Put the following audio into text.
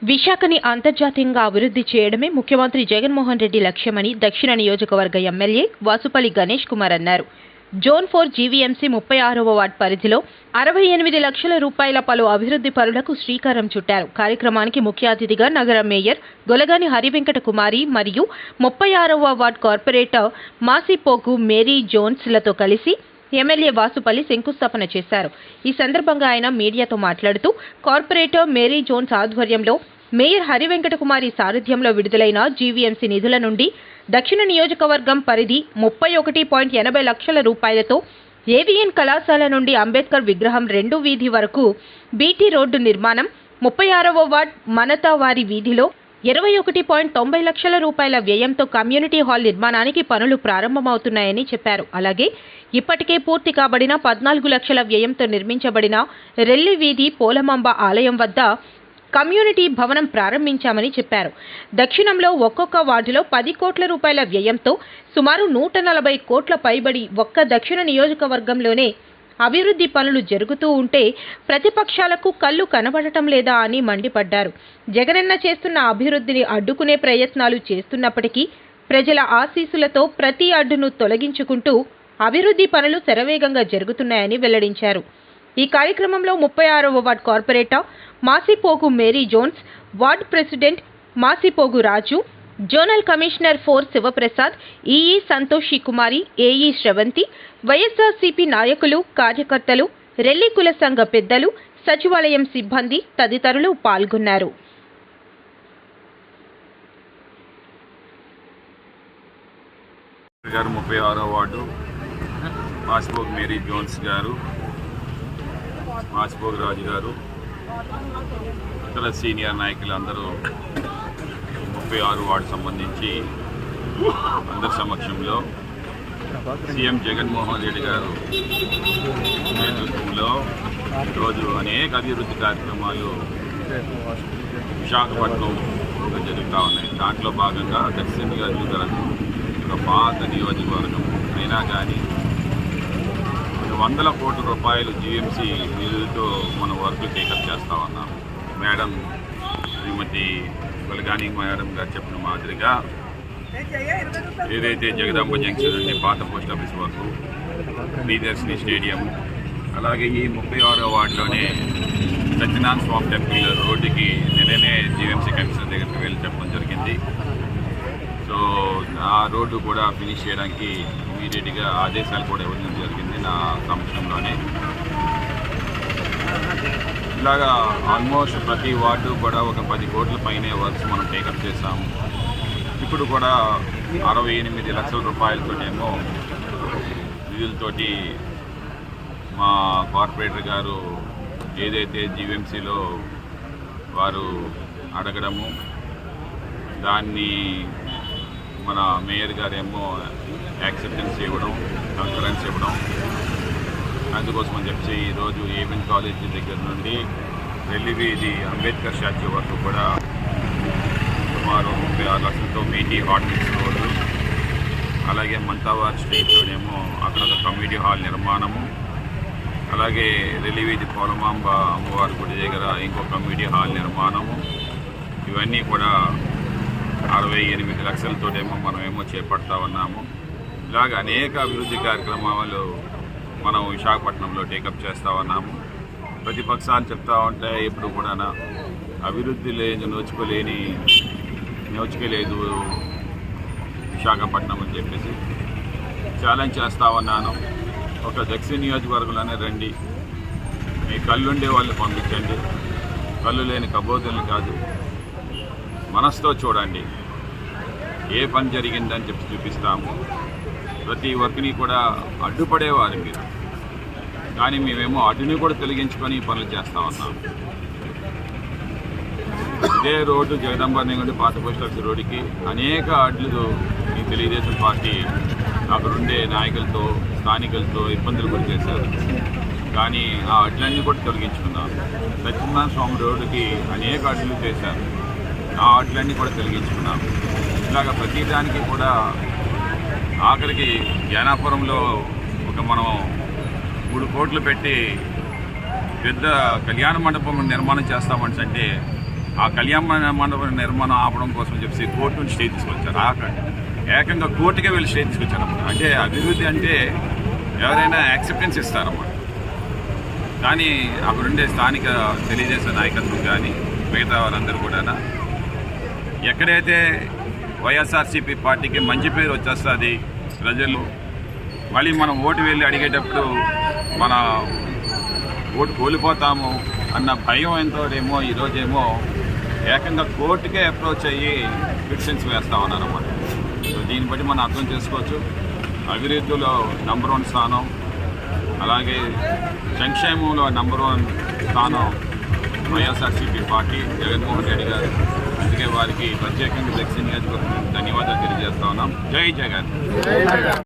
విశాఖని అంతర్జాతీయంగా అభివృద్ధి చేయడమే ముఖ్యమంత్రి జగన్మోహన్ రెడ్డి లక్ష్యమని దక్షిణ నియోజకవర్గ ఎమ్మెల్యే వాసుపల్లి గణేష్ కుమార్ అన్నారు. జోన్ 4 జీవీఎంసీ 36వ వార్డు పరిధిలో 68 లక్షల రూపాయల పలు అభివృద్ధి పనులకు శ్రీకారం చుట్టారు. కార్యక్రమానికి ముఖ్య అతిథిగా నగర మేయర్ గొలగాని హరివెంకట కుమారి మరియు 36వ వార్డు కార్పొరేటర్ మాసిపోగు మేరీ జోన్స్లతో కలిసి ఎమ్మెల్యే వాసుపల్లి శంకుస్థాపన చేశారు. ఈ సందర్భంగా ఆయన మీడియాతో మాట్లాడుతూ కార్పొరేటర్ మేరీ జోన్స్ ఆధ్వర్యంలో మేయర్ హరివెంకట కుమారి సారథ్యంలో విడుదలైన జీవీఎంసీ నిధుల నుండి దక్షిణ నియోజకవర్గం పరిధి 31.80 లక్షల రూపాయలతో ఏవిఎన్ కళాశాల నుండి అంబేద్కర్ విగ్రహం 2 వీధి వరకు బీటీ రోడ్డు నిర్మాణం, 36వ వార్డ్ మనతావారి వీధిలో 21.90 లక్షల రూపాయల వ్యయంతో కమ్యూనిటీ హాల్ నిర్మాణానికి పనులు ప్రారంభమవుతున్నాయని చెప్పారు. అలాగే ఇప్పటికే పూర్తి కాబడిన 14 లక్షల వ్యయంతో నిర్మించబడిన రెల్లి వీధి పోలమాంబ ఆలయం వద్ద కమ్యూనిటీ భవనం ప్రారంభించామని చెప్పారు. దక్షిణంలో ఒక్కొక్క వార్డులో 10 కోట్ల రూపాయల వ్యయంతో సుమారు 140 కోట్ల పైబడి ఒక్క దక్షిణ నియోజకవర్గంలోనే అభివృద్ధి పనులు జరుగుతూ ఉంటే ప్రతిపక్షాలకు కళ్ళు కనబడటం లేదా అని మండిపడ్డారు. జగనన్న చేస్తున్న అభివృద్ధిని అడ్డుకునే ప్రయత్నాలు చేస్తున్నప్పటికీ ప్రజల ఆశీస్సులతో ప్రతి అడ్డును తొలగించుకుంటూ అభివృద్ధి పనులు శరవేగంగా జరుగుతున్నాయని వెల్లడించారు. ఈ కార్యక్రమంలో 36వ ward corporator Masipogu Mary Jones, ward president Masipogu Raju, zonal commissioner 4 Sivaprasad, EE Santoshi Kumari, AE Sravanthi, YSRCP నాయకులు, కార్యకర్తలు, రెల్లి కుల సంఘ పెద్దలు, సచివాలయం సిబ్బంది తదితరులు పాల్గొన్నారు. గారు 36వ వార్డు మాసిపోగు మేరీ జోన్స్ గారు, మాసిపోగు రాజు గారు, ఇతర సీనియర్ నాయకులు అందరూ 36 వార్డు సంబంధించి అందరి సమక్షంలో సీఎం జగన్మోహన్ రెడ్డి గారు నేతృత్వంలో ఈరోజు అనేక అభివృద్ధి కార్యక్రమాలు విశాఖపట్నంలో జరుగుతూ ఉన్నాయి. దాంట్లో భాగంగా దక్షిణ నియోజకవర్గం ఒక పాత నియోజకవర్గం అయినా కానీ 100 కోట్ల రూపాయలు జీఎంసీ నిధులతో మనం వర్క్లు టేకప్ చేస్తా ఉన్నాం. మేడం శ్రీమతి గొలగాని మేడం గారు చెప్పిన మాదిరిగా ఏదైతే జగదాంబ జంక్షన్ నుండి పాత పోస్ట్ ఆఫీస్ వరకు ప్రియదర్శిని స్టేడియం, అలాగే ఈ 36వ వార్డులోనే సత్యనారాయణ స్వామి టెంపుల్ రోడ్డుకి నిన్ననే జీఎంసీ కమిషనర్ దగ్గరికి వెళ్ళి చెప్పడం జరిగింది. సో ఆ రోడ్డు కూడా ఫినిష్ చేయడానికి ఇమీడియట్గా ఆదేశాలు కూడా ఇవ్వడం జరిగింది నా సమక్షంలోనే. ఇలాగా ఆల్మోస్ట్ ప్రతి వార్డు కూడా ఒక 10 కోట్ల పైనే వర్క్స్ మనం టేకప్ చేసాము. ఇప్పుడు కూడా 68 లక్షల రూపాయలతోనేమో నిధులతోటి మా కార్పొరేటర్ గారు ఏదైతే జీవీఎంసీలో వారు అడగడము, దాన్ని మన మేయర్ గారేమో యాక్సెప్టెన్స్ ఇవ్వడం, కంకరెన్స్ ఇవ్వడం, అందుకోసమని చెప్పి ఈరోజు ఏవిఎన్ కాలేజీ దగ్గర నుండి రెల్లి వీధి అంబేద్కర్ స్టాచ్యూ వరకు కూడా సుమారు 36 లక్షలతో బీటీ హాట్ మిక్స్ రోడ్డు, అలాగే మంతావార్ స్ట్రీట్లోనేమో అక్కడ ఒక కమ్యూనిటీ హాల్ నిర్మాణము, అలాగే రెల్లి వీధి పోలమాంబ అమ్మవారి గుడి దగ్గర ఇంకో కమ్యూనిటీ హాల్ నిర్మాణము, ఇవన్నీ కూడా 68 లక్షలతోటేమో మనమేమో చేపడతా ఉన్నాము. ఇలాగ అనేక అభివృద్ధి కార్యక్రమాలు మనం విశాఖపట్నంలో టేకప్ చేస్తూ ఉన్నాము. ప్రతిపక్షాలు చెప్తా ఉంటే ఇప్పుడు కూడా అభివృద్ధి లేదు, నోచుకోలేదు విశాఖపట్నం అని చెప్పేసి ఛాలెంజ్ చేస్తూ ఉన్నాను. ఒక దక్షిణ నియోజకవర్గంలోనే రండి, మీ కళ్ళుండే వాళ్ళు పంపించండి, కళ్ళు లేని కబోదులు కాదు, మనసుతో చూడండి, ఏ పని జరిగిందని చెప్పి చూపిస్తాము. ప్రతి వర్క్ని కూడా అడ్డుపడేవారు మీరు, కానీ మేమేమో అడ్డుని కూడా తొలగించుకొని పనులు చేస్తూ ఉన్నాం. ఇదే రోడ్డు జగదాంబర్ని నుండి పాత పోస్ట్ ఆఫీస్ రోడ్డుకి అనేక అడ్లు ఈ తెలుగుదేశం పార్టీ అక్కడుండే నాయకులతో స్థానికులతో ఇబ్బందులు గురి చేశారు, కానీ ఆ అడ్లన్నీ కూడా తొలగించుకున్నాం. సత్యనారాయణ స్వామి రోడ్డుకి అనేక అడ్లు చేశారు, ఆ అడ్లన్నీ కూడా తొలగించుకున్నాం. ఇలాగ ప్రతిదానికి కూడా ఆఖరికి జ్ఞానాపురంలో ఒక మనం 3 కోట్లు పెట్టి పెద్ద కళ్యాణ మండపం నిర్మాణం చేస్తామంటే ఆ కళ్యాణ మండపం నిర్మాణం ఆపడం కోసం చెప్పి కోర్టు నుంచి స్టే తీసుకొచ్చారు. ఏకంగా కోర్టుకే వెళ్ళి స్టే తీసుకొచ్చారు. అంటే అభివృద్ధి అంటే ఎవరైనా యాక్సెప్టెన్స్ ఇస్తారన్నమాట. కానీ అక్కడుండే స్థానిక తెలుగుదేశం నాయకత్వం కానీ మిగతా వారందరూ కూడా ఎక్కడైతే వైఎస్ఆర్సీపీ పార్టీకి మంచి పేరు వచ్చేస్తుంది ప్రజలు, మళ్ళీ మనం ఓటు వెళ్ళి అడిగేటప్పుడు మన ఓటు కోల్పోతాము అన్న భయం ఎంతోనేమో ఈరోజేమో ఏకంగా కోర్టుకే అప్రోచ్ అయ్యి పిటిషన్స్ వేస్తామన్నారన్నమాట. సో దీన్ని బట్టి మనం అర్థం చేసుకోవచ్చు అభివృద్ధిలో నంబర్ 1 స్థానం, అలాగే సంక్షేమంలో నంబర్ 1 స్థానం వైఎస్ఆర్సీపీ పార్టీ జగన్మోహన్ రెడ్డి గారు. అందుకే వారికి ప్రత్యేకంగా దక్షిణ నియోజకవర్గం ధన్యవాదాలు తెలియజేస్తా ఉన్నాం. జై జగన్.